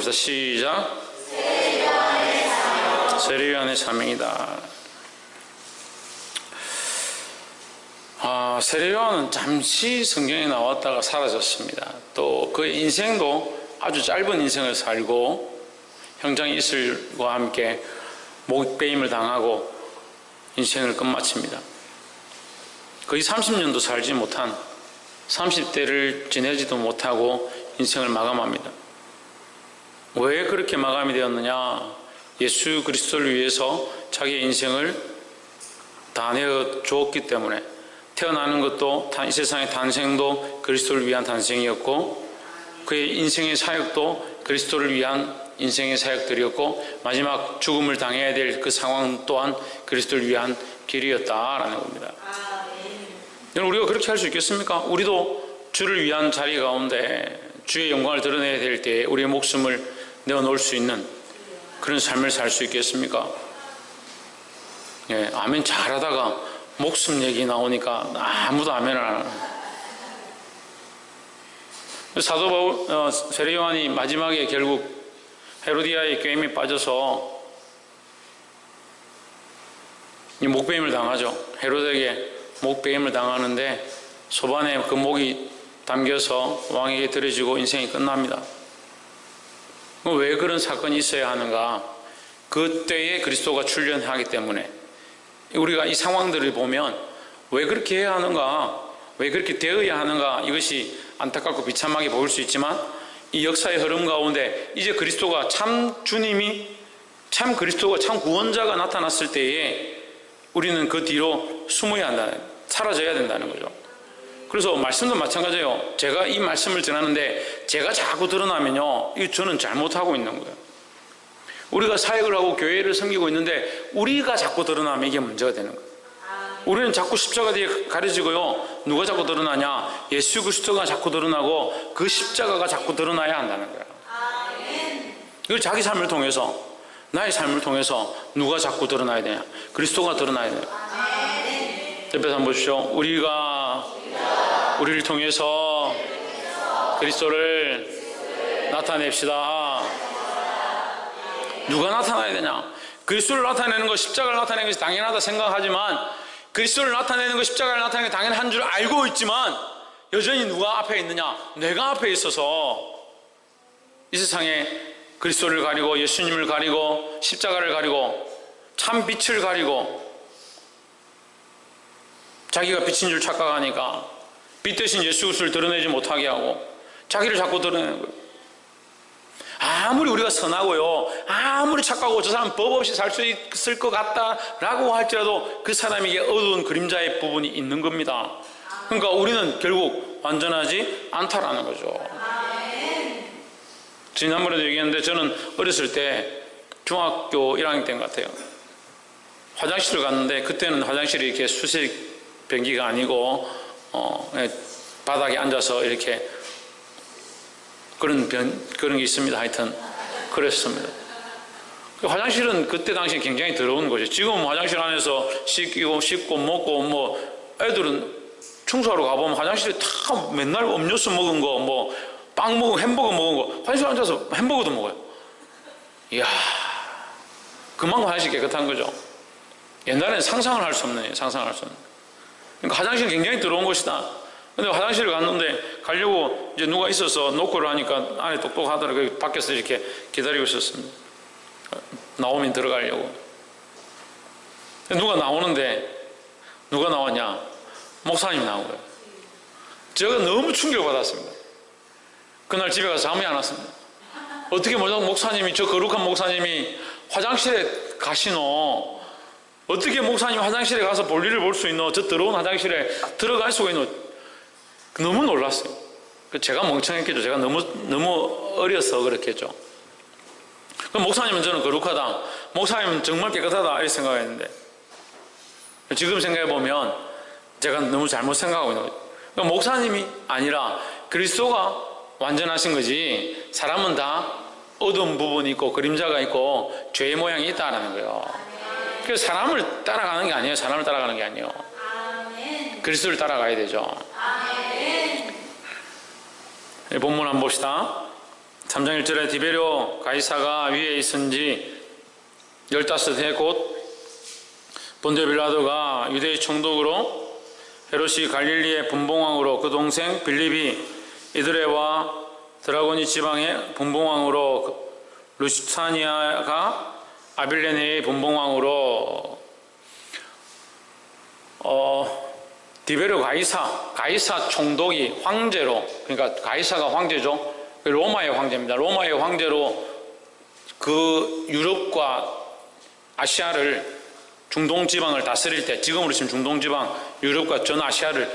봅시다. 시작. 세례요한의 사명이다. 세례요한은 잠시 성경에 나왔다가 사라졌습니다. 또 그의 인생도 아주 짧은 인생을 살고 형장 이슬과 함께 목배임을 당하고 인생을 끝마칩니다. 거의 30년도 살지 못한 30대를 지내지도 못하고 인생을 마감합니다. 왜 그렇게 마감이 되었느냐? 예수 그리스도를 위해서 자기의 인생을 다 내어 주었기 때문에 태어나는 것도 이 세상의 탄생도 그리스도를 위한 탄생이었고 그의 인생의 사역도 그리스도를 위한 인생의 사역들이었고 마지막 죽음을 당해야 될 그 상황 또한 그리스도를 위한 길이었다라는 겁니다. 여러분 우리가 그렇게 할 수 있겠습니까? 우리도 주를 위한 자리 가운데 주의 영광을 드러내야 될 때에 우리의 목숨을 내어놓을 수 있는 그런 삶을 살 수 있겠습니까? 예, 아멘 잘하다가 목숨 얘기 나오니까 아무도 아멘을 안 하는. 사도 바울, 세례 요한이 마지막에 결국 헤로디아의 꾀임에 빠져서 이 목배임을 당하죠. 헤로데에게 목배임을 당하는데 소반에 그 목이 담겨서 왕에게 들여지고 인생이 끝납니다. 왜 그런 사건이 있어야 하는가? 그때에 그리스도가 출현하기 때문에 우리가 이 상황들을 보면 왜 그렇게 해야 하는가? 왜 그렇게 되어야 하는가? 이것이 안타깝고 비참하게 보일 수 있지만 이 역사의 흐름 가운데 이제 그리스도가 참 주님이 참 그리스도가 참 구원자가 나타났을 때에 우리는 그 뒤로 숨어야 한다는, 사라져야 된다는 거죠. 그래서 말씀도 마찬가지예요. 제가 이 말씀을 전하는데 제가 자꾸 드러나면요, 이 저는 잘못하고 있는 거예요. 우리가 사역을 하고 교회를 섬기고 있는데 우리가 자꾸 드러나면 이게 문제가 되는 거예요. 우리는 자꾸 십자가 뒤에 가려지고요. 누가 자꾸 드러나냐? 예수 그리스도가 자꾸 드러나고 그 십자가가 자꾸 드러나야 한다는 거예요. 이걸 자기 삶을 통해서, 나의 삶을 통해서 누가 자꾸 드러나야 되냐? 그리스도가 드러나야 돼요. 옆에서 한번 보십시오. 우리를 통해서 그리스도를 나타냅시다. 누가 나타나야 되냐? 그리스도를 나타내는 것, 십자가를 나타내는 것이 당연하다 생각하지만 그리스도를 나타내는 것, 십자가를 나타내는 게 당연한 줄 알고 있지만 여전히 누가 앞에 있느냐? 내가 앞에 있어서 이 세상에 그리스도를 가리고 예수님을 가리고 십자가를 가리고 참 빛을 가리고 자기가 빛인 줄 착각하니까 빛 대신 예수 그리스도를 드러내지 못하게 하고 자기를 자꾸 드러내는 거예요. 아무리 우리가 선하고요, 아무리 착하고 저 사람 법 없이 살 수 있을 것 같다라고 할지라도 그 사람에게 어두운 그림자의 부분이 있는 겁니다. 그러니까 우리는 결국 완전하지 않다라는 거죠. 지난번에도 얘기했는데 저는 어렸을 때 중학교 1학년 때인 것 같아요. 화장실을 갔는데 그때는 화장실이 이렇게 수색 변기가 아니고 바닥에 앉아서 이렇게 그런 게 있습니다. 하여튼 그랬습니다. 화장실은 그때 당시에 굉장히 더러운 거죠. 지금 화장실 안에서 씻고 먹고 뭐 애들은 청소하러 가보면 화장실에 다 맨날 음료수 먹은 거, 뭐 빵 먹은 햄버거 먹은 거, 화장실 앉아서 햄버거도 먹어요. 이야, 그만큼 화장실 깨끗한 거죠. 옛날에는 상상을 할 수 없는, 상상을 할 수 없는. 그러니까 화장실은 굉장히 더러운 것이다. 근데 화장실을 갔는데 가려고 이제 누가 있어서 노크를 하니까 안에 똑똑하더라고요. 밖에서 이렇게 기다리고 있었습니다. 나오면 들어가려고. 누가 나오는데 누가 나왔냐? 목사님이 나온 거예요. 제가 너무 충격을 받았습니다. 그날 집에 가서 잠이 안 왔습니다. 어떻게 목사님이, 저 거룩한 목사님이 화장실에 가시노? 어떻게 목사님이 화장실에 가서 볼일을 볼 수 있노? 저 더러운 화장실에 들어갈 수가 있노? 너무 놀랐어요. 제가 멍청했겠죠. 제가 너무 어려서 그렇겠죠. 그럼 목사님은 저는 거룩하다, 목사님은 정말 깨끗하다 이렇게 생각했는데 지금 생각해보면 제가 너무 잘못 생각하고 있는 거죠. 그러니까 목사님이 아니라 그리스도가 완전하신 거지 사람은 다 어두운 부분이 있고 그림자가 있고 죄의 모양이 있다는 거예요. 그래서 사람을 따라가는 게 아니에요. 사람을 따라가는 게 아니에요. 그리스도를 따라가야 되죠. 본문 한번 봅시다. 3장 1절에 디베rio 가이사가 위에 있은지 15해 곧 본디오 빌라도가 유대의 총독으로 헤롯이 갈릴리의 분봉왕으로 그 동생 빌립이 이드레와 드라고니 지방의 분봉왕으로 루시타니아가 아빌레네의 분봉왕으로 디베rio 가이사 총독이 황제로, 그러니까 가이사가 황제죠. 로마의 황제입니다. 로마의 황제로 그 유럽과 아시아를, 중동 지방을 다스릴 때, 지금으로 치면 중동 지방, 유럽과 전 아시아를,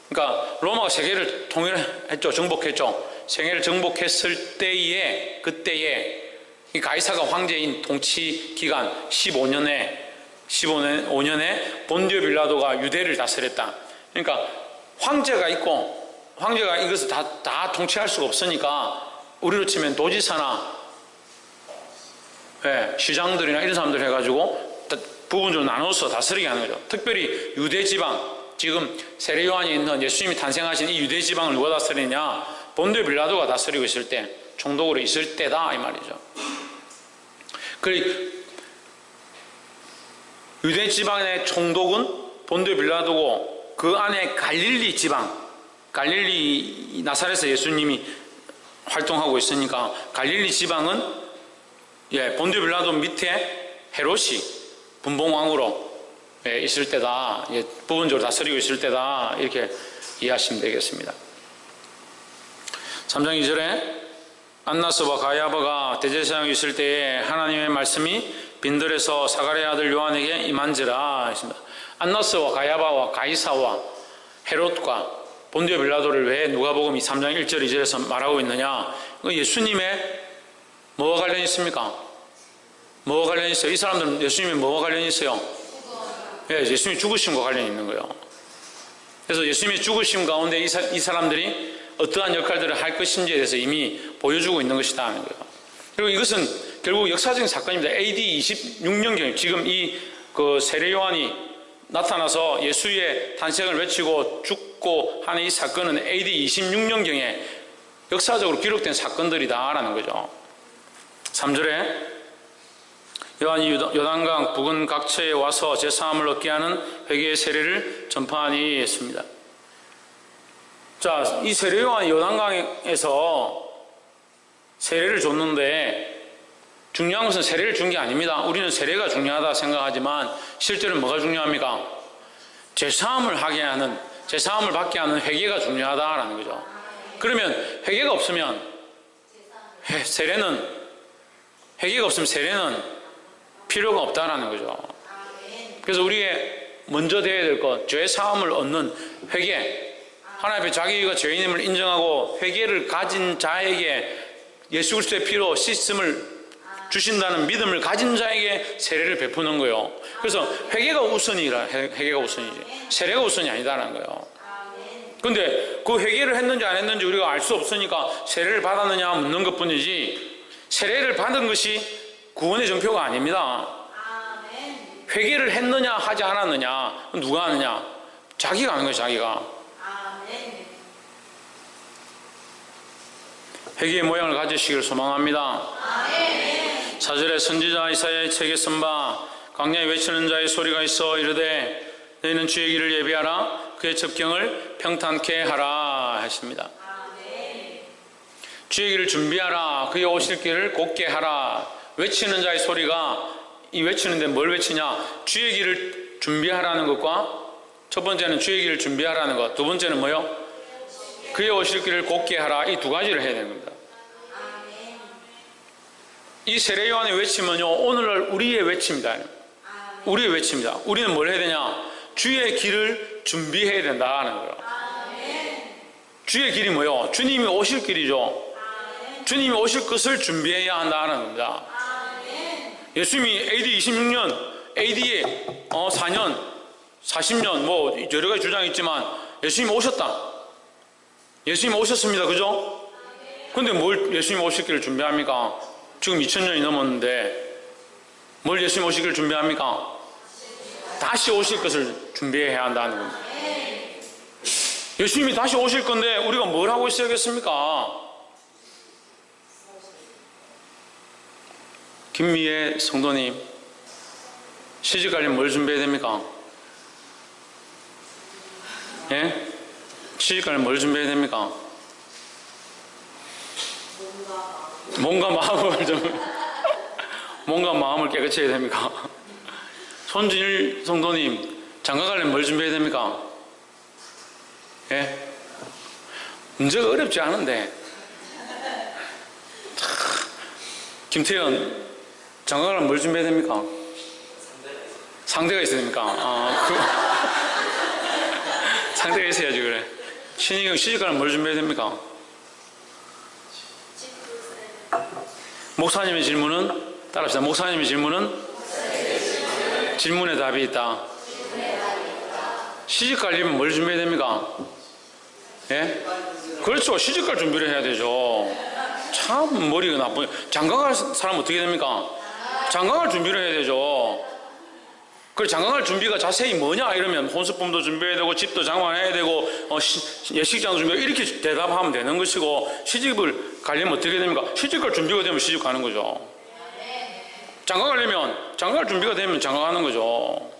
그러니까 로마가 세계를 통일했죠. 정복했죠. 세계를 정복했을 때에, 그때에 이 가이사가 황제인 통치 기간 15년에 본디오 빌라도가 유대를 다스렸다. 그러니까 황제가 있고, 황제가 이것을 다 통치할 수가 없으니까 우리로 치면 도지사나 시장들이나 이런 사람들 해가지고 부분적으로 나눠서 다스리게 하는 거죠. 특별히 유대 지방, 지금 세례 요한이 있는 예수님이 탄생하신 이 유대 지방을 누가 다스리냐? 본디오 빌라도가 다스리고 있을 때, 총독으로 있을 때다 이 말이죠. 그 유대 지방의 총독은 본디오 빌라도고, 그 안에 갈릴리 지방, 갈릴리 나사렛에서 예수님이 활동하고 있으니까 갈릴리 지방은 본디오 빌라도 밑에 헤롯이 분봉왕으로 있을 때다, 부분적으로 다스리고 있을 때다, 이렇게 이해하시면 되겠습니다. 3장 2절에 안나스와 가야바가 대제사장이 있을 때에 하나님의 말씀이 빈들에서 사가랴 아들 요한에게 임한지라 했습니다. 안나스와 가야바와 가이사와 헤롯과 본디오 빌라도를 왜 누가복음 3장 1절 2절에서 말하고 있느냐? 예수님의 뭐와 관련이 있습니까? 뭐와 관련이 있어요? 이 사람들은 예수님이 뭐와 관련이 있어요? 예수님이 죽으심과 관련이 있는 거예요. 그래서 예수님의 죽으심 가운데 이 사람들이 어떠한 역할들을 할 것인지에 대해서 이미 보여주고 있는 것이다 하는 거예요. 그리고 이것은 결국 역사적인 사건입니다. AD 26년경, 지금 그 세례 요한이 나타나서 예수의 탄생을 외치고 죽고 하는 이 사건은 AD 26년경에 역사적으로 기록된 사건들이다라는 거죠. 3절에 요한이 요단강 부근 각처에 와서 제사함을 얻게 하는 회개의 세례를 전파하니 했습니다. 자, 이 세례 요한이 요단강에서 세례를 줬는데 중요한 것은 세례를 준 게 아닙니다. 우리는 세례가 중요하다 생각하지만 실제로는 뭐가 중요합니까? 제사함을 받게 하는 회개가 중요하다라는 거죠. 그러면 회개가 없으면 세례는 필요가 없다라는 거죠. 그래서 우리의 먼저 되어야 될 것, 죄 사함을 얻는 회개, 하나님 앞에 자기가 죄인임을 인정하고 회개를 가진 자에게 예수 그리스도의 피로 씻음을 주신다는 믿음을 가진 자에게 세례를 베푸는 거예요. 그래서 회개가 우선이라, 회개가 우선이지 세례가 우선이 아니다라는 거예요. 그런데 그 회개를 했는지 안 했는지 우리가 알 수 없으니까 세례를 받았느냐 묻는 것뿐이지, 세례를 받은 것이 구원의 정표가 아닙니다. 회개를 했느냐 하지 않았느냐, 누가 하느냐? 자기가 하는 거예요. 자기가. 회개의 모양을 가지시기를 소망합니다. 4절에 선지자 이사야의 책에 쓴 바 광야에 외치는 자의 소리가 있어 이르되 너희는 주의 길을 예비하라, 그의 접경을 평탄케 하라 하십니다. 주의 길을 준비하라, 그의 오실 길을 곧게 하라. 외치는 자의 소리가, 이 외치는데 뭘 외치냐? 주의 길을 준비하라는 것과, 첫 번째는 주의 길을 준비하라는 것, 두 번째는 뭐요? 그의 오실 길을 곧게 하라. 이 두 가지를 해야 되는 겁니다. 이 세례 요한의 외침은요, 오늘날 우리의 외침입니다. 우리의 외침입니다. 우리는 뭘 해야 되냐? 주의 길을 준비해야 된다는 거예요. 주의 길이 뭐요? 주님이 오실 길이죠. 주님이 오실 것을 준비해야 한다는 겁니다. 예수님이 AD 26년, AD에 4년, 40년 뭐 여러 가지 주장이 있지만 예수님이 오셨다. 예수님이 오셨습니다. 그죠? 근데 뭘 예수님이 오실 길을 준비합니까? 지금 2000년이 넘었는데 뭘 예수님 오실 길을 준비합니까? 다시 오실 것을 준비해야 한다는 겁니다. 예수님이 다시 오실 건데 우리가 뭘 하고 있어야겠습니까? 김미애 성도님, 시집 가려면 뭘 준비해야 됩니까? 예? 시집 가려면 뭘 준비해야 됩니까? 몸과 마음을 좀 몸과 마음을 깨끗이 해야 됩니까? 손진일 성도님, 장가 가려면 뭘 준비해야 됩니까? 예? 문제가 어렵지 않은데. 김태현, 장가 가려면 뭘 준비해야 됩니까? 상대가 있어야 됩니까? 상대가 있어야지. 그래. 신희경, 시집 가려면 뭘 준비해야 됩니까? 목사님의 질문은, 따라합시다. 목사님의 질문은 질문에 답이 있다. 시집 가려면 뭘 준비해야 됩니까? 예? 그렇죠. 시집 갈 준비를 해야 되죠. 참 머리가 나쁘네. 장가 갈 사람은 어떻게 됩니까? 장가 갈 준비를 해야 되죠. 그래, 장가 갈 준비가 자세히 뭐냐 이러면 혼수품도 준비해야 되고 집도 장만해야 되고 예식장도 준비해야 되고 이렇게 대답하면 되는 것이고, 시집을 가려면 어떻게 됩니까? 시집 갈 준비가 되면 시집 가는 거죠. 장가 가려면 장가 갈 준비가 되면 장가 가는 거죠.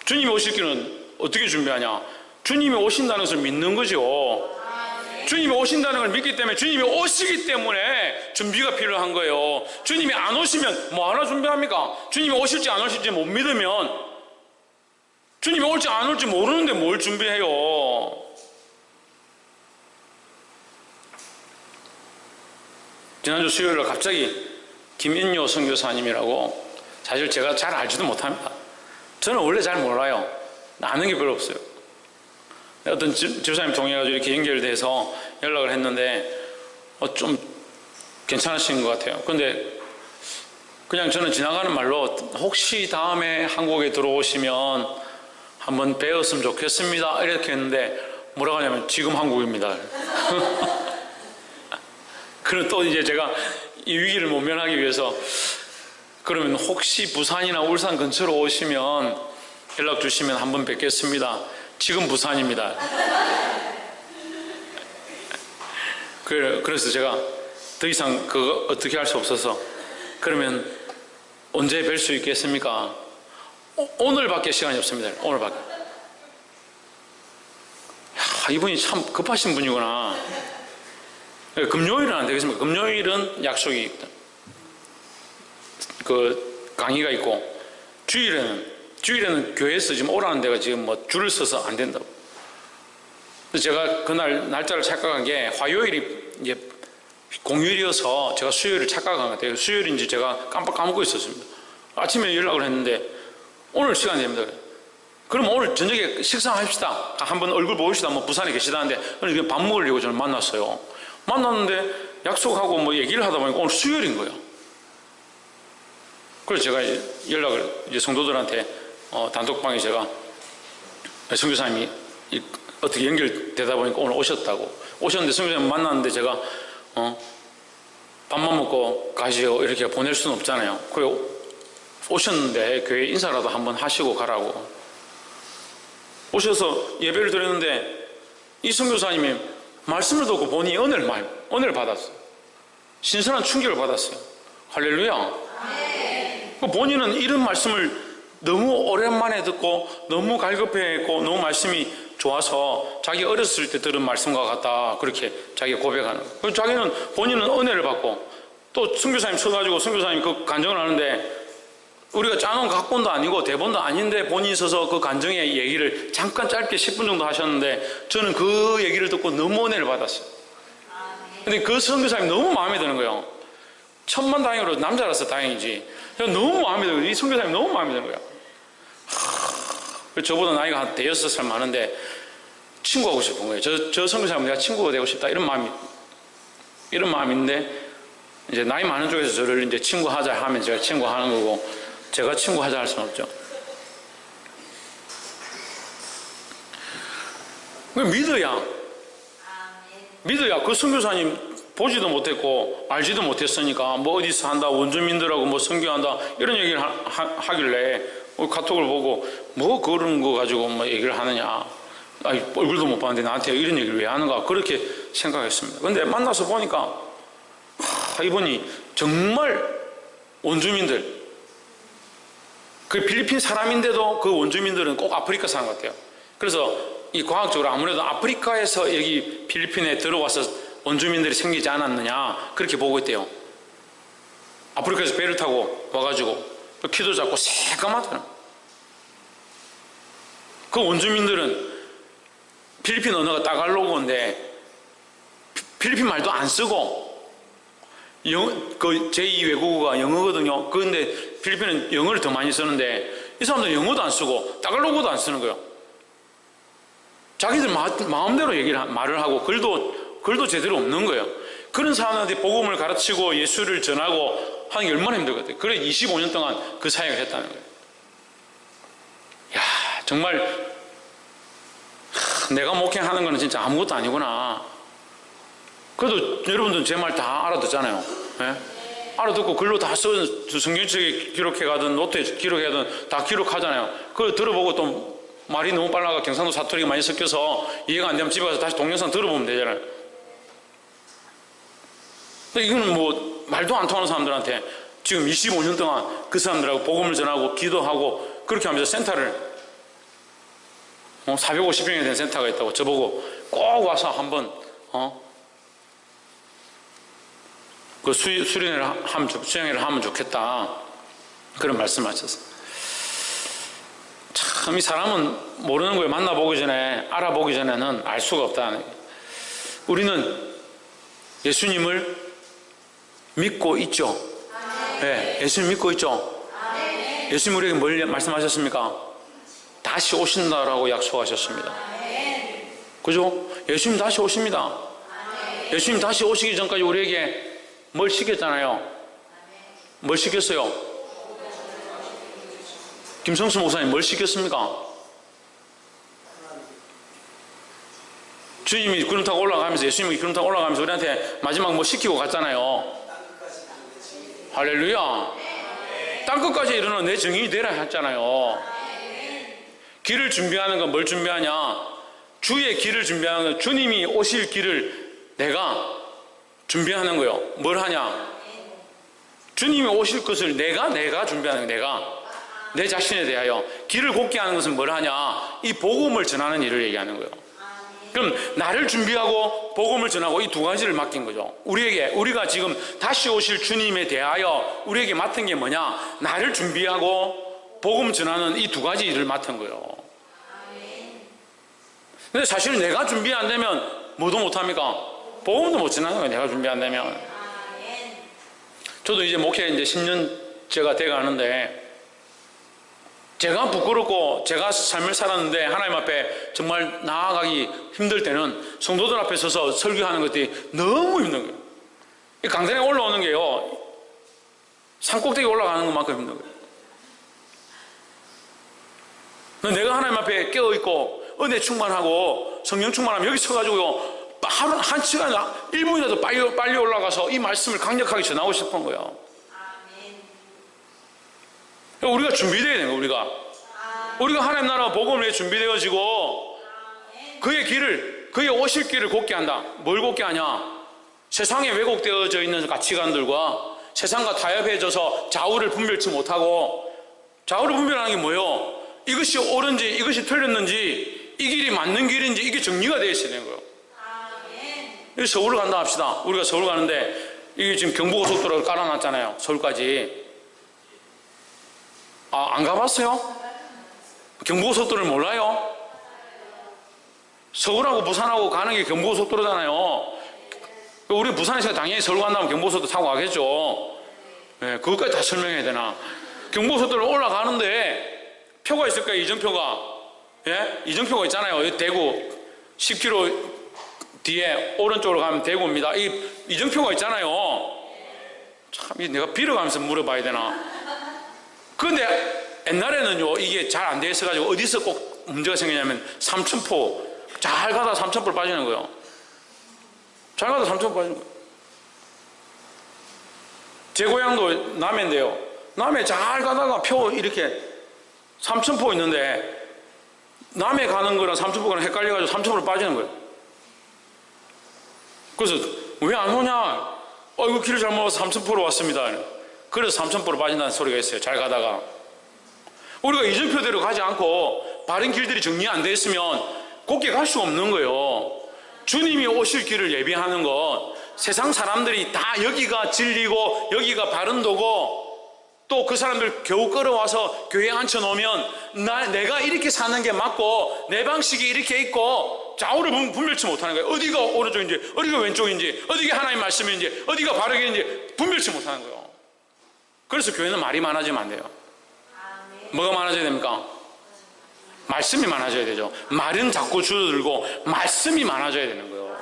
주님이 오실 길은 어떻게 준비하냐? 주님이 오신다는 것을 믿는 거죠. 주님이 오신다는 걸 믿기 때문에, 주님이 오시기 때문에 준비가 필요한 거예요. 주님이 안 오시면 뭐 하나 준비합니까? 주님이 오실지 안 오실지 못 믿으면, 주님이 올지 안 올지 모르는데 뭘 준비해요? 지난주 수요일날 갑자기 김인효 선교사님이라고, 사실 제가 잘 알지도 못합니다. 저는 원래 잘 몰라요. 아는 게 별로 없어요. 어떤 집사님 통해가지고 이렇게 연결돼서 연락을 했는데 좀 괜찮으신 것 같아요. 근데 그냥 저는 지나가는 말로 혹시 다음에 한국에 들어오시면 한번 뵈었으면 좋겠습니다 이렇게 했는데, 뭐라고 하냐면 지금 한국입니다. 그럼 또 이제 제가 이 위기를 모면하기 위해서, 그러면 혹시 부산이나 울산 근처로 오시면 연락 주시면 한번 뵙겠습니다. 지금 부산입니다. 그래서 제가 더 이상 그거 어떻게 할 수 없어서, 그러면 언제 뵐 수 있겠습니까? 오늘밖에 시간이 없습니다. 오늘밖에. 이분이 참 급하신 분이구나. 금요일은 안 되겠습니까? 금요일은 약속이 있다. 강의가 있고, 주일에는 교회에서 지금 오라는 데가 지금 뭐 줄을 서서 안 된다고. 그래서 제가 그날 날짜를 착각한 게, 화요일이 이제 공휴일이어서 제가 수요일을 착각한 것 같아요. 수요일인지 제가 깜빡 까먹고 있었습니다. 아침에 연락을 했는데 오늘 시간 됩니다. 그럼 오늘 저녁에 식사합시다. 한번 얼굴 보입시다. 뭐 부산에 계시다는데, 그냥 밥 먹으려고 저는 만났어요. 만났는데 약속하고 뭐 얘기를 하다 보니까 오늘 수요일인 거예요. 그래서 제가 연락을 이제 성도들한테 단톡방에 제가, 선교사님이 어떻게 연결되다 보니까 오늘 오셨는데 선교사님 만났는데 제가 밥만 먹고 가시오 이렇게 보낼 수는 없잖아요. 그래 오셨는데 교회 인사라도 한번 하시고 가라고. 오셔서 예배를 드렸는데 이 선교사님이 말씀을 듣고 보니 은혜를 받았어요. 신선한 충격을 받았어요. 할렐루야. 본인은 이런 말씀을 너무 오랜만에 듣고 너무 갈급해했고 너무 말씀이 좋아서 자기 어렸을 때 들은 말씀과 같다, 그렇게 자기가 고백하는 거예요. 본인은 은혜를 받고, 또 선교사님 쳐가지고 선교사님 그 간증을 하는데, 우리가 짜놓은 각본도 아니고 대본도 아닌데 본인이 서서 그 간증의 얘기를 잠깐 짧게 10분 정도 하셨는데, 저는 그 얘기를 듣고 너무 은혜를 받았어요. 근데 그 선교사님이 너무 마음에 드는 거예요. 천만다행으로 남자라서 다행이지. 너무 마음에 들어요. 이 선교사님이 너무 마음에 드는 거예요. 저보다 나이가 한 5살 많은데 친구하고 싶은 거예요. 저 선교사님 내가 친구가 되고 싶다, 이런 마음인데, 이제 나이 많은 쪽에서 저를 이제 친구하자 하면 제가 친구하는 거고, 제가 친구하자 할 수는 없죠. 믿어야 그 선교사님 보지도 못했고 알지도 못했으니까, 뭐 어디서 한다, 원주민들하고 뭐 선교한다 이런 얘기를 하길래 카톡을 보고, 뭐 그런 거 가지고 뭐 얘기를 하느냐, 얼굴도 못 봤는데 나한테 이런 얘기를 왜 하는가, 그렇게 생각했습니다. 근데 만나서 보니까 이분이 정말 원주민들, 그 필리핀 사람인데도 그 원주민들은 꼭 아프리카 사람 같아요. 그래서 이 과학적으로 아무래도 아프리카에서 여기 필리핀에 들어와서 원주민들이 생기지 않았느냐 그렇게 보고 있대요. 아프리카에서 배를 타고 와가지고 키도 작고 새까맣잖아. 그 원주민들은 필리핀 언어가 따갈로그인데 필리핀 말도 안 쓰고 그 제2 외국어가 영어거든요. 그런데 필리핀은 영어를 더 많이 쓰는데 이 사람들은 영어도 안 쓰고 따갈로그도 안 쓰는 거예요. 자기들 마음대로 말을 하고 글도 제대로 없는 거예요. 그런 사람한테 복음을 가르치고 예수를 전하고 하는 게 얼마나 힘들거든요. 그래 25년 동안 그 사역을 했다는 거예요. 야, 정말 내가 목회하는 거는 진짜 아무것도 아니구나. 그래도 여러분들은 제 말 다 알아듣잖아요. 네? 알아듣고 글로 다 성경책에 기록해가든 노트에 기록해가든 다 기록하잖아요. 그걸 들어보고 또 말이 너무 빨라가 경상도 사투리가 많이 섞여서 이해가 안 되면 집에 가서 다시 동영상 들어보면 되잖아요. 근데 이거는 뭐 말도 안 통하는 사람들한테 지금 25년 동안 그 사람들하고 복음을 전하고 기도하고 그렇게 하면서 센터를 450명이 된 센터가 있다고 저보고 꼭 와서 한번 그 수련회를 하면 좋겠다 그런 말씀하셨어요. 참 이 사람은 모르는 걸 만나보기 전에 알아보기 전에는 알 수가 없다는 거예요. 우리는 예수님을 믿고 있죠. 네, 예수님 믿고 있죠. 예수님 우리에게 뭘 말씀하셨습니까? 다시 오신다라고 약속하셨습니다. 그죠? 예수님 다시 오십니다. 예수님 다시 오시기 전까지 우리에게 뭘 시켰잖아요. 뭘 시켰어요? 김성수 목사님 뭘 시켰습니까? 주님이 구름 타고 올라가면서 예수님이 구름 타고 올라가면서 우리한테 마지막 뭐 시키고 갔잖아요. 할렐루야. 땅끝까지 이르는 내 증인이 되라 했잖아요. 길을 준비하는 건 뭘 준비하냐? 주의 길을 준비하는 건 주님이 오실 길을 내가 준비하는 거예요. 뭘 하냐? 주님이 오실 것을 내가 준비하는 거예요. 내 자신에 대하여 길을 곱게 하는 것은 뭘 하냐? 이 복음을 전하는 일을 얘기하는 거예요. 그럼 나를 준비하고 복음을 전하고 이 두 가지를 맡긴 거죠. 우리가 지금 다시 오실 주님에 대하여 우리에게 맡은 게 뭐냐? 나를 준비하고 복음 전하는 이 두 가지 일을 맡은 거예요. 근데 사실 내가 준비 안 되면 뭐도 못합니까? 복음도 못 전하는 거예요. 내가 준비 안 되면. 저도 이제 목회 이제 10년째가 돼 가는데 제가 부끄럽고 제가 삶을 살았는데 하나님 앞에 정말 나아가기 힘들 때는 성도들 앞에 서서 설교하는 것들이 너무 힘든 거예요. 이 강단에 올라오는 게요, 산꼭대기 올라가는 것만큼 힘든 거예요. 내가 하나님 앞에 깨어있고 은혜 충만하고 성령 충만하면 여기 서가지고요, 하루 한 시간 1분이라도 빨리 올라가서 이 말씀을 강력하게 전하고 싶은 거예요. 우리가 준비되어야 되는 거예요. 우리가 하나님 나라 복음을 위해 준비되어지고 그의 길을, 그의 오실 길을 곱게 한다. 뭘 곱게 하냐? 세상에 왜곡되어져 있는 가치관들과 세상과 타협해져서 좌우를 분별치 못하고, 좌우를 분별하는 게 뭐예요? 이것이 옳은지 이것이 틀렸는지, 이 길이 맞는 길인지 이게 정리가 되어 있어야 되는 거예요. 여기 서울을 간다 합시다. 우리가 서울 가는데 이게 지금 경부고속도로를 깔아놨잖아요. 서울까지. 안 가봤어요? 경부고속도로를 몰라요? 서울하고 부산하고 가는 게 경부고속도로잖아요. 우리 부산에서 당연히 서울 간다면 경부고속도로 타고 가겠죠. 네, 그것까지 다 설명해야 되나? 경부고속도로 올라가는데 표가 있을 거예요. 이정표가. 예? 이정표가 있잖아요. 대구 10km 뒤에 오른쪽으로 가면 대구입니다. 이정표가 있잖아요. 참, 내가 빌어가면서 물어봐야 되나? 그런데 옛날에는요, 이게 잘 안 돼 있어가지고 어디서 꼭 문제가 생기냐면 삼천포, 잘 가다 삼천포를 빠지는 거예요. 잘 가다 삼천포 빠지는 거예요. 제 고향도 남해인데요, 남해 잘 가다가 표 이렇게 삼천포 있는데 남해 가는 거랑 삼천포 가는 헷갈려가지고 삼천포로 빠지는 거예요. 그래서 왜 안 오냐? 이거 길을 잘못 와서 삼천포로 왔습니다. 그래서 삼천포로 빠진다는 소리가 있어요. 잘 가다가. 우리가 이정표대로 가지 않고 바른 길들이 정리 안 되어 있으면 곱게 갈 수가 없는 거예요. 주님이 오실 길을 예비하는 것, 세상 사람들이 다 여기가 진리고 여기가 바른 도고 또 그 사람들 겨우 끌어와서 교회에 앉혀놓으면 내가 이렇게 사는 게 맞고 내 방식이 이렇게 있고 좌우를 분별치 못하는 거예요. 어디가 오른쪽인지 어디가 왼쪽인지 어디가 하나님 말씀인지 어디가 바르게인지 분별치 못하는 거예요. 그래서 교회는 말이 많아지면 안 돼요. 뭐가 많아져야 됩니까? 말씀이 많아져야 되죠. 말은 자꾸 줄어들고 말씀이 많아져야 되는 거예요.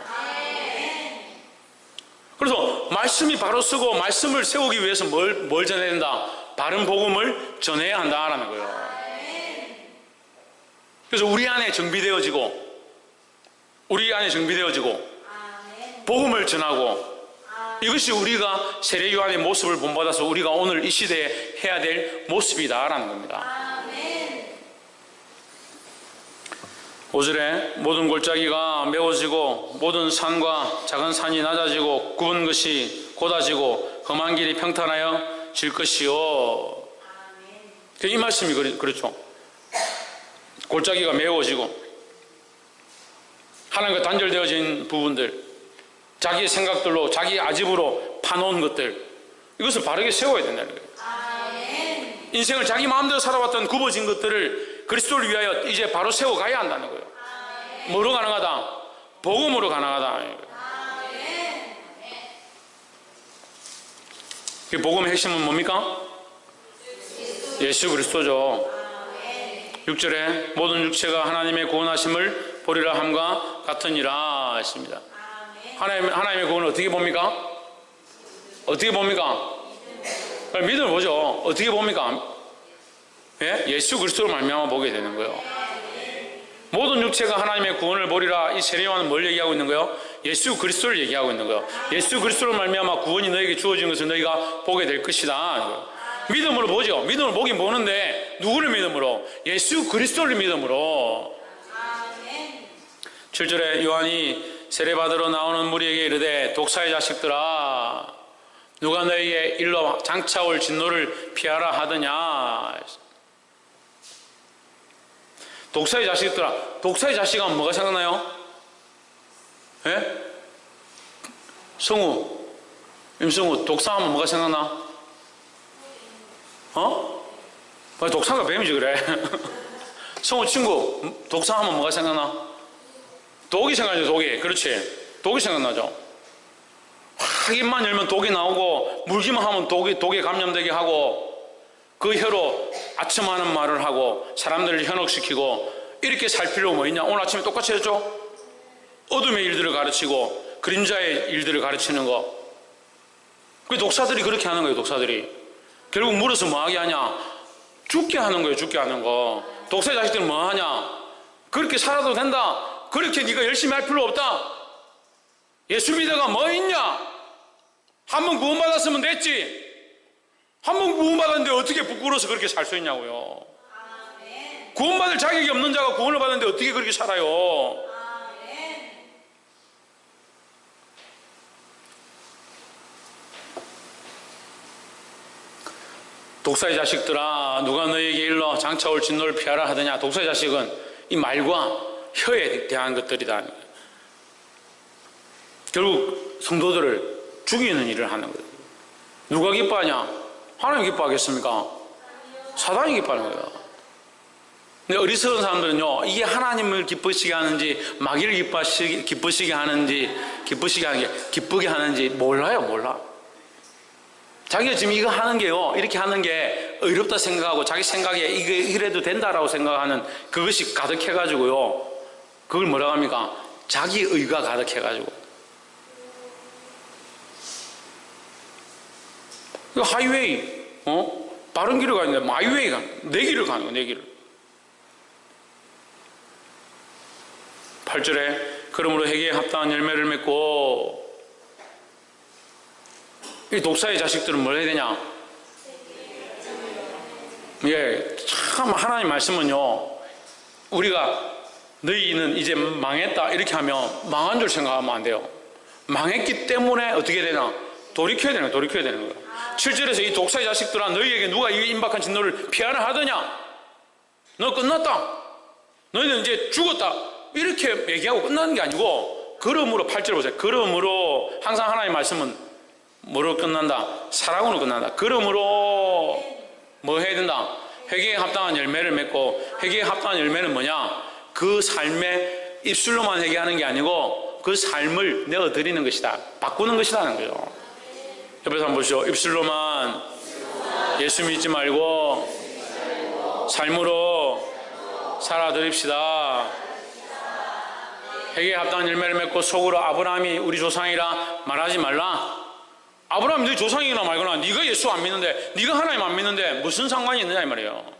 그래서 말씀이 바로 쓰고 말씀을 세우기 위해서 뭘 전해야 된다? 바른 복음을 전해야 한다라는 거예요. 그래서 우리 안에 정비되어지고 복음을 전하고 이것이 우리가 세례 요한의 모습을 본받아서 우리가 오늘 이 시대에 해야 될 모습이다라는 겁니다. 5절에 모든 골짜기가 메워지고 모든 산과 작은 산이 낮아지고 굽은 것이 곧아지고 험한 길이 평탄하여 질 것이요. 이 말씀이 그렇죠. 골짜기가 메워지고 하나님과 단절되어진 부분들, 자기의 생각들로 자기 아집으로 파놓은 것들, 이것을 바르게 세워야 된다는 거예요. 인생을 자기 마음대로 살아왔던 굽어진 것들을 그리스도를 위하여 이제 바로 세워가야 한다는 거예요. 뭐로 가능하다? 복음으로 가능하다. 그 복음의 핵심은 뭡니까? 예수 그리스도죠. 6절에 모든 육체가 하나님의 구원하심을 보리라 함과 같으니라 했습니다. 하나님의 구원을 어떻게 봅니까? 어떻게 봅니까? 믿음을 보죠. 어떻게 봅니까? 예? 예수 그리스도로 말미암아 보게 되는 거예요. 모든 육체가 하나님의 구원을 보리라. 이 세례 요한은 뭘 얘기하고 있는 거예요? 예수 그리스도를 얘기하고 있는 거예요. 예수 그리스도로 말미암아 구원이 너에게 주어진 것을 너희가 보게 될 것이다. 믿음으로 보죠. 믿음으로 보긴 보는데 누구를 믿음으로? 예수 그리스도를 믿음으로. 7절에 요한이 세례받으러 나오는 무리에게 이르되 독사의 자식들아 누가 너에게 일러 장차 올 진노를 피하라 하더냐. 독사의 자식들아. 독사의 자식아 뭐가 생각나요? 예? 성우, 임성우, 독사하면 뭐가 생각나? 독사가 뱀이지 그래. 성우 친구, 독사하면 뭐가 생각나? 독이 생각나죠. 독이. 그렇지. 독이 생각나죠. 입만 열면 독이 나오고 물기만 하면 독에 감염되게 하고 그 혀로 아첨하는 말을 하고 사람들을 현혹시키고 이렇게 살 필요가 뭐 있냐? 오늘 아침에 똑같이 했죠? 어둠의 일들을 가르치고 그림자의 일들을 가르치는 거. 그 독사들이 그렇게 하는 거예요. 독사들이 결국 물어서 뭐하게 하냐? 죽게 하는 거예요. 죽게 하는 거. 독사의 자식들은 뭐하냐? 그렇게 살아도 된다. 그렇게 네가 열심히 할 필요 없다. 예수 믿어가 뭐 있냐? 한 번 구원받았으면 됐지. 한 번 구원받았는데 어떻게 부끄러워서 그렇게 살 수 있냐고요. 구원받을 자격이 없는 자가 구원을 받았는데 어떻게 그렇게 살아요. 독사의 자식들아 누가 너에게 일러 장차 올 진노를 피하라 하더냐. 독사의 자식은 이 말과 혀에 대한 것들이다. 결국 성도들을 죽이는 일을 하는 거예요. 누가 기뻐하냐? 하나님 기뻐하겠습니까? 사단이 기뻐하는 거예요. 근데 어리석은 사람들은요, 이게 하나님을 기쁘시게 하는지 마귀를 기쁘시게 하는지 기쁘게 하는지 몰라. 자기가 지금 이거 하는 게요, 이렇게 하는 게 의롭다 생각하고 자기 생각에 이래도 된다라고 생각하는 그것이 가득해가지고요, 그걸 뭐라고 합니까? 자기 의가 가득해가지고. 그 하이웨이, 바른 길을 가는데 마이웨이가 내 길을 가는 거야, 내 길을. 8절에 그러므로 회개에 합당한 열매를 맺고. 이 독사의 자식들은 뭘 해야 되냐? 예, 참 하나님 말씀은요, 우리가 너희는 이제 망했다 이렇게 하면 망한 줄 생각하면 안 돼요. 망했기 때문에 어떻게 되나? 돌이켜야 되는 거예요. 돌이켜야 되는 거예요. 7절에서 이 독사의 자식들아 너희에게 누가 이 임박한 진노를 피하라 하더냐? 너 끝났다. 너희는 이제 죽었다. 이렇게 얘기하고 끝나는 게 아니고, 그러므로 8절 보세요. 그러므로 항상 하나님의 말씀은 뭐로 끝난다? 사랑으로 끝난다. 그러므로 뭐 해야 된다? 회개에 합당한 열매를 맺고, 회개에 합당한 열매는 뭐냐? 그 삶의 입술로만 회개하는 게 아니고 그 삶을 내어드리는 것이다. 바꾸는 것이라는 거죠. 옆에서 한번 보시죠. 입술로만 예수 믿지 말고 삶으로 살아드립시다. 회개에 합당한 열매를 맺고 속으로 아브라함이 우리 조상이라 말하지 말라. 아브라함이 네 조상이나 말거나 네가 예수 안 믿는데, 네가 하나님 안 믿는데 무슨 상관이 있느냐 이 말이에요.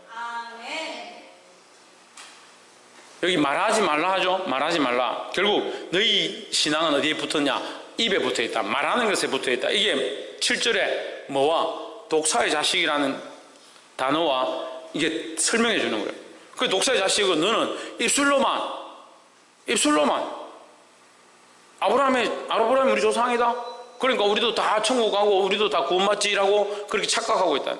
여기 말하지 말라 하죠. 말하지 말라. 결국 너희 신앙은 어디에 붙었냐? 입에 붙어있다. 말하는 것에 붙어있다. 이게 7절에 뭐와 독사의 자식이라는 단어와 이게 설명해 주는 거예요. 그 독사의 자식은 너는 입술로만 아브라함이 우리 조상이다. 그러니까 우리도 다 천국 가고 우리도 다 구원받지라고 그렇게 착각하고 있다.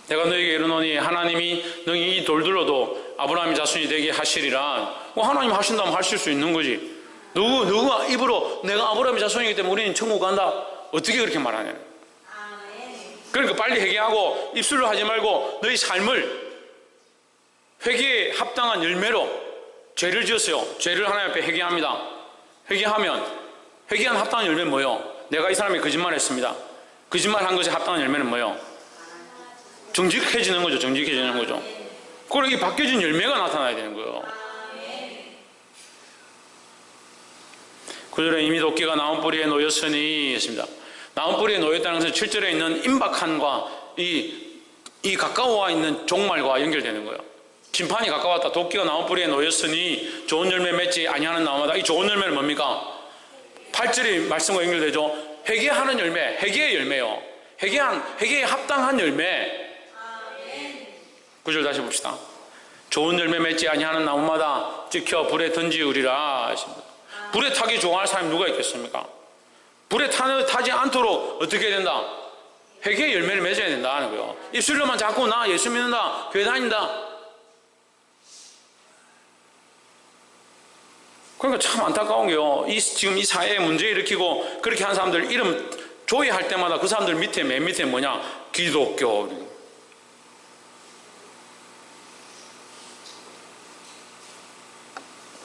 내가 너에게 이르노니 하나님이 너희 이 돌들로도 아브라함의 자손이 되게 하시리라. 하나님 하신다면 하실 수 있는 거지. 누가 입으로 내가 아브라함의 자손이기 때문에 우리는 천국 간다. 어떻게 그렇게 말하냐. 그러니까 빨리 회개하고 입술로 하지 말고 너희 삶을 회개에 합당한 열매로, 죄를 지었어요. 죄를 하나님 앞에 회개합니다. 회개한 합당한 열매는 뭐예요? 내가 이 사람이 거짓말했습니다. 거짓말한 것에 합당한 열매는 뭐예요? 정직해지는 거죠. 정직해지는 거죠. 그리고 이 바뀌어진 열매가 나타나야 되는 거예요. 9절에 이미 도끼가 나무 뿌리에 놓였으니 했습니다. 나무 뿌리에 놓였다는 것은 7절에 있는 임박한과 이 가까워 있는 종말과 연결되는 거예요. 심판이 가까웠다. 도끼가 나무 뿌리에 놓였으니 좋은 열매 맺지 아니하는 나무마다. 이 좋은 열매는 뭡니까? 8절이 말씀과 연결되죠. 회개하는 열매, 회개의 열매요. 회개에 합당한 열매. 9절 다시 봅시다. 좋은 열매 맺지 아니하는 나무마다 찍혀 불에 던지우리라 하십니다. 불에 타기 좋아할 사람이 누가 있겠습니까? 불에 타지 않도록 어떻게 해야 된다? 회개의 열매를 맺어야 된다는 거예요. 입술로만 자꾸 나 예수 믿는다, 교회 다닌다. 그러니까 참 안타까운 게요. 지금 이 사회에 문제 일으키고 그렇게 한 사람들 이름 조회할 때마다 그 사람들 밑에 맨 밑에 뭐냐? 기독교.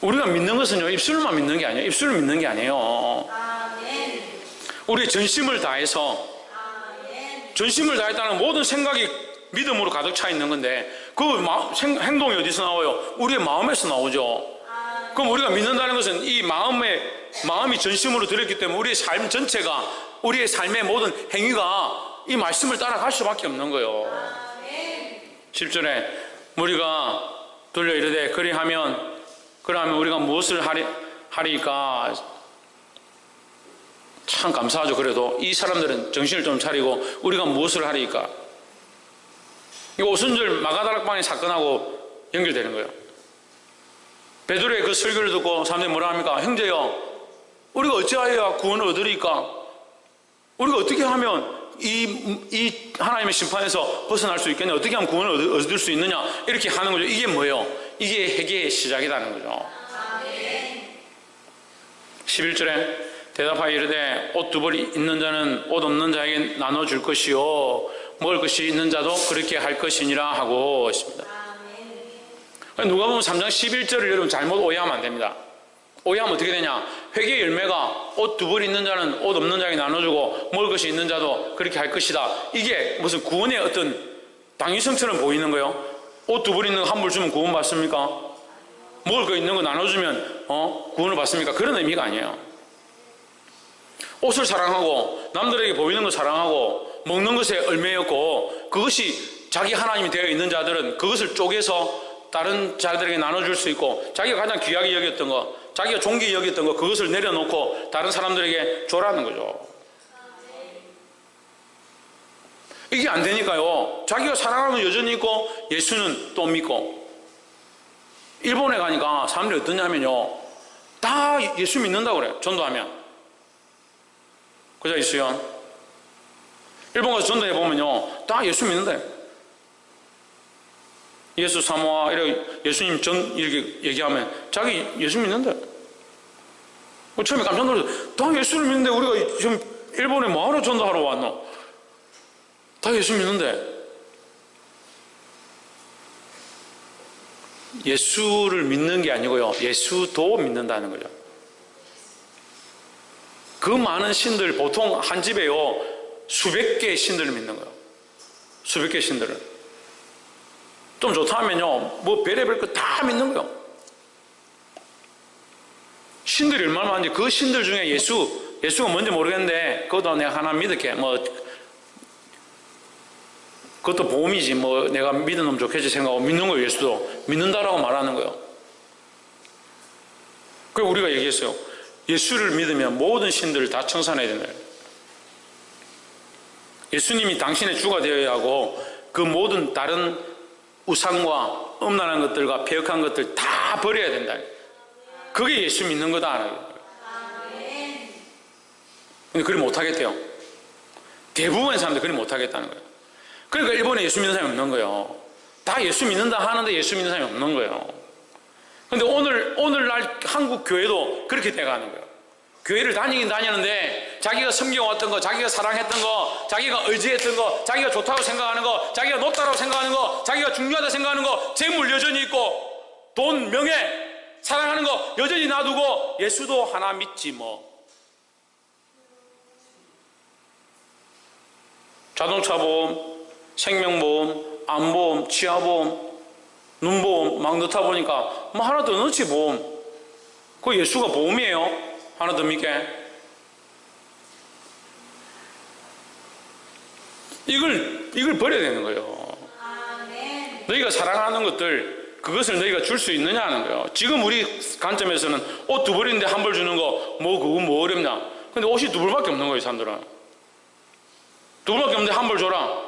우리가 믿는 것은요, 입술만 믿는 게 아니에요. 입술을 믿는 게 아니에요. 우리의 전심을 다해서, 전심을 다했다는 모든 생각이 믿음으로 가득 차 있는 건데, 그 행동이 어디서 나와요? 우리의 마음에서 나오죠. 그럼 우리가 믿는다는 것은 이 마음이 전심으로 들었기 때문에 우리의 삶 전체가, 우리의 삶의 모든 행위가 이 말씀을 따라갈 수밖에 없는 거예요. 10절에 우리가 돌려 이르되 그러하면 우리가 무엇을 하리까? 참 감사하죠. 그래도 이 사람들은 정신을 좀 차리고 우리가 무엇을 하리까? 이거 오순절 마가다락방의 사건하고 연결되는 거예요. 베드로의 그 설교를 듣고 사람들이 뭐라 합니까? 형제여, 우리가 어찌하여야 구원을 얻으리까? 우리가 어떻게 하면 이 하나님의 심판에서 벗어날 수 있겠냐? 어떻게 하면 구원을 얻을 수 있느냐? 이렇게 하는 거죠. 이게 뭐예요? 이게 회개의 시작이라는 거죠. 11절에 대답하여 이르되 옷 두 벌이 있는 자는 옷 없는 자에게 나눠줄 것이요 먹을 것이 있는 자도 그렇게 할 것이니라 하고 있습니다. 누가 보면 3장 11절을 여러분 잘못 오해하면 안 됩니다. 오해하면 어떻게 되냐? 회개의 열매가 옷 두 벌 있는 자는 옷 없는 자에게 나눠주고 먹을 것이 있는 자도 그렇게 할 것이다. 이게 무슨 구원의 어떤 당위성처럼 보이는 거예요. 옷 두 벌 있는 거 한 벌 주면 구원 받습니까? 먹을 거 있는 거 나눠주면 구원을 받습니까? 그런 의미가 아니에요. 옷을 사랑하고 남들에게 보이는 거 사랑하고 먹는 것에 얽매였고 그것이 자기 하나님이 되어 있는 자들은 그것을 쪼개서 다른 자들에게 나눠줄 수 있고 자기가 가장 귀하게 여겼던 거, 자기가 존귀히 여겼던 거 그것을 내려놓고 다른 사람들에게 줘라는 거죠. 이게 안 되니까요. 자기가 사랑하는 여전히 있고 예수는 또 믿고. 일본에 가니까 사람들이 어떠냐면요, 다 예수 믿는다고 그래요. 전도하면. 그죠, 이수연? 일본 가서 전도해 보면요, 다 예수 믿는데. 예수 사모아 이렇게 예수님 이렇게 얘기하면 자기 예수 믿는데. 처음에 깜짝 놀랐어요. 다 예수를 믿는데 우리가 지금 일본에 뭐하러 전도하러 왔노? 다 예수 믿는데. 예수를 믿는 게 아니고요, 예수도 믿는다는 거죠. 그 많은 신들, 보통 한 집에요 수백 개의 신들을 믿는 거예요. 수백 개의 신들을. 좀 좋다 하면요, 뭐 별의별 거 다 믿는 거예요. 신들이 얼마나 많은지. 그 신들 중에 예수가 뭔지 모르겠는데 그것도 내가 하나 믿을게. 뭐 그것도 보험이지. 뭐 내가 믿으면 좋겠지 생각하고 믿는 거예요. 예수도 믿는다라고 말하는 거예요. 그리고 우리가 얘기했어요. 예수를 믿으면 모든 신들을 다 청산해야 된다. 예수님이 당신의 주가 되어야 하고 그 모든 다른 우상과 음란한 것들과 폐역한 것들 다 버려야 된다. 그게 예수 믿는 거다. 근데 그리 못하겠대요. 대부분의 사람들이 그리 못하겠다는 거예요. 그러니까 일본에 예수 믿는 사람이 없는 거예요. 다 예수 믿는다 하는데 예수 믿는 사람이 없는 거예요. 근데 오늘날 한국 교회도 그렇게 돼가는 거예요. 교회를 다니긴 다니는데 자기가 섬겨왔던 거, 자기가 사랑했던 거, 자기가 의지했던 거, 자기가 좋다고 생각하는 거, 자기가 높다고 생각하는 거, 자기가 중요하다 생각하는 거, 재물 여전히 있고 돈, 명예, 사랑하는 거 여전히 놔두고 예수도 하나 믿지 뭐. 자동차 보험, 생명보험, 암보험, 치아보험, 눈보험 막 넣다 보니까 뭐 하나 더 넣지 보험. 그 예수가 보험이에요. 하나 더 믿게. 이걸 버려야 되는 거예요. 아멘. 너희가 사랑하는 것들, 그것을 너희가 줄 수 있느냐 하는 거예요. 지금 우리 관점에서는 옷 두 벌인데 한 벌 주는 거 그거 뭐 어렵냐. 근데 옷이 두 벌밖에 없는 거예요. 사람들은 두 벌밖에 없는데 한 벌 줘라,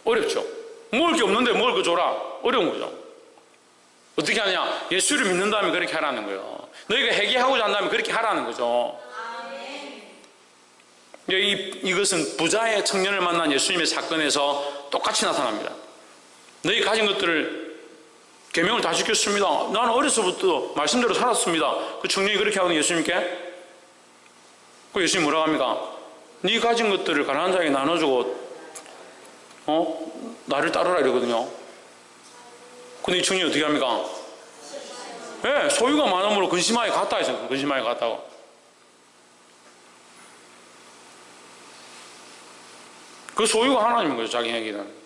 어렵죠. 먹을 게 없는데 먹을 거 줘라, 어려운 거죠. 어떻게 하냐? 예수를 믿는 다음에 그렇게 하라는 거예요. 너희가 회개하고자 한다면 그렇게 하라는 거죠. 이것은 부자의 청년을 만난 예수님의 사건에서 똑같이 나타납니다. 너희 가진 것들을 계명을 다 지켰습니다. 나는 어려서부터 말씀대로 살았습니다. 그 청년이 그렇게 하거든요. 예수님께. 그 예수님 뭐라고 합니까? 네 가진 것들을 가난한 자에게 나눠주고 나를 따르라 이러거든요. 근데 이 청년이 어떻게 합니까? 네, 소유가 많음으로 근심하게 갔다 했어요. 근심하게 갔다고. 그 소유가 하나님인 거죠. 자기에게는.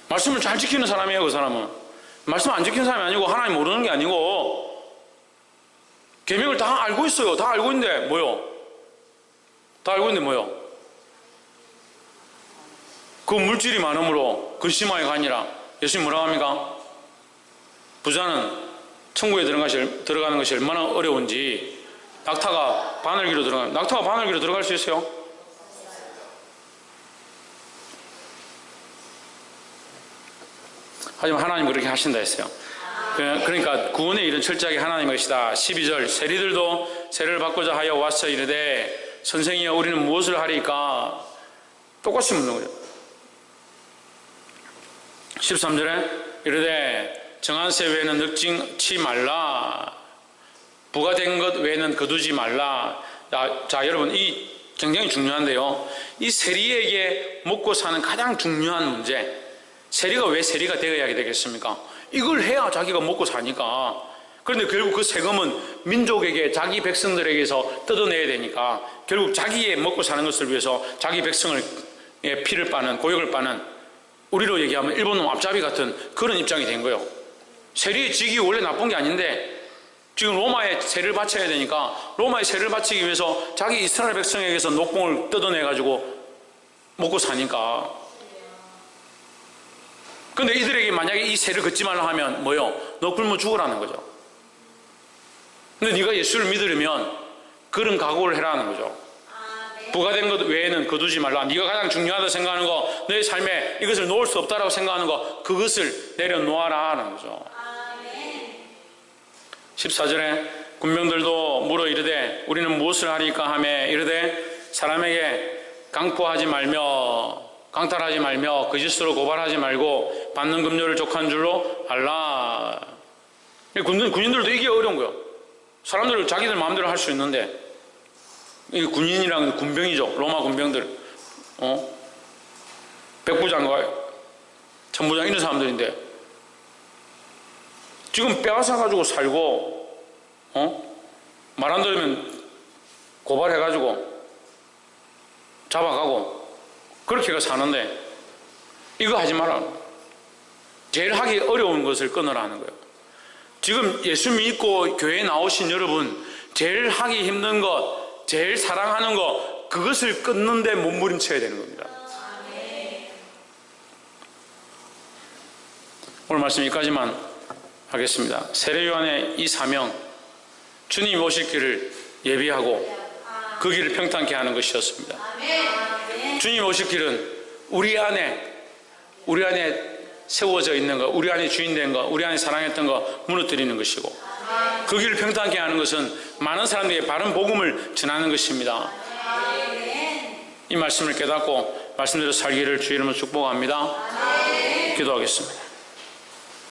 말씀을 잘 지키는 사람이에요. 그 사람은. 말씀 안 지키는 사람이 아니고 하나님 모르는 게 아니고 계명을 다 알고 있어요. 다 알고 있는데 뭐요? 다 알고 있는데 뭐요? 그 물질이 많음으로 근심하게 가니라. 예수님 뭐라고 합니까? 부자는 천국에 들어가는 것이 얼마나 어려운지. 낙타가 바늘기로 들어갈 수 있어요? 하지만 하나님 그렇게 하신다 했어요. 그러니까 구원의 일은 철저하게 하나님의 것이다. 12절 세리들도 세를 받고자 하여 와서 이르되 선생이여 우리는 무엇을 하리까? 똑같이 묻는 거죠. 13절에 이르되 정한 세 외에는 늑증치 말라. 부가된 것 외에는 거두지 말라. 자 여러분, 이 굉장히 중요한데요. 이 세리에게 먹고 사는 가장 중요한 문제. 세리가 왜 세리가 되어야 되겠습니까? 이걸 해야 자기가 먹고 사니까. 그런데 결국 그 세금은 민족에게, 자기 백성들에게서 뜯어내야 되니까 결국 자기의 먹고 사는 것을 위해서 자기 백성을 피를 빠는, 고역을 빠는, 우리로 얘기하면 일본놈 앞잡이 같은 그런 입장이 된 거예요. 세리의 직이 원래 나쁜 게 아닌데 지금 로마에 세를 바쳐야 되니까 로마에 세를 바치기 위해서 자기 이스라엘 백성에게서 녹봉을 뜯어내가지고 먹고 사니까. 근데 이들에게 만약에 이 세를 걷지 말라 하면 뭐요? 너 굶어 죽으라는 거죠. 근데 네가 예수를 믿으려면 그런 각오를 해라는 거죠. 부가된 것 외에는 거두지 말라. 네가 가장 중요하다고 생각하는 거, 너의 삶에 이것을 놓을 수 없다고 생각하는 거, 그것을 내려놓아라 하는 거죠. 14절에 군병들도 물어 이르되 우리는 무엇을 하리까 하매 이르되 사람에게 강포하지 말며 강탈하지 말며 거짓으로 고발하지 말고 받는 급료를 족한 줄로 알라. 군인들도 이게 어려운 거예요. 사람들 자기들 마음대로 할 수 있는데 이 군인이랑 군병이죠. 로마 군병들, 백부장과 천부장 이런 사람들인데 지금 빼앗아 가지고 살고 말 안 들으면 고발해가지고 잡아가고 그렇게 사는데 이거 하지 마라. 제일 하기 어려운 것을 끊으라는 거예요. 지금 예수 믿고 교회에 나오신 여러분 제일 하기 힘든 것, 제일 사랑하는 것 그것을 끊는데 몸부림쳐야 되는 겁니다. 오늘 말씀 여기까지만 하겠습니다. 세례 요한의 이 사명, 주님 오실 길을 예비하고 그 길을 평탄케 하는 것이었습니다. 주님 오실 길은 우리 안에 세워져 있는 것, 우리 안에 주인된 것, 우리 안에 사랑했던 것 무너뜨리는 것이고 그 길을 평탄케 하는 것은 많은 사람들에게 바른 복음을 전하는 것입니다. 이 말씀을 깨닫고 말씀대로 살기를 주의 이름으로 축복합니다. 기도하겠습니다.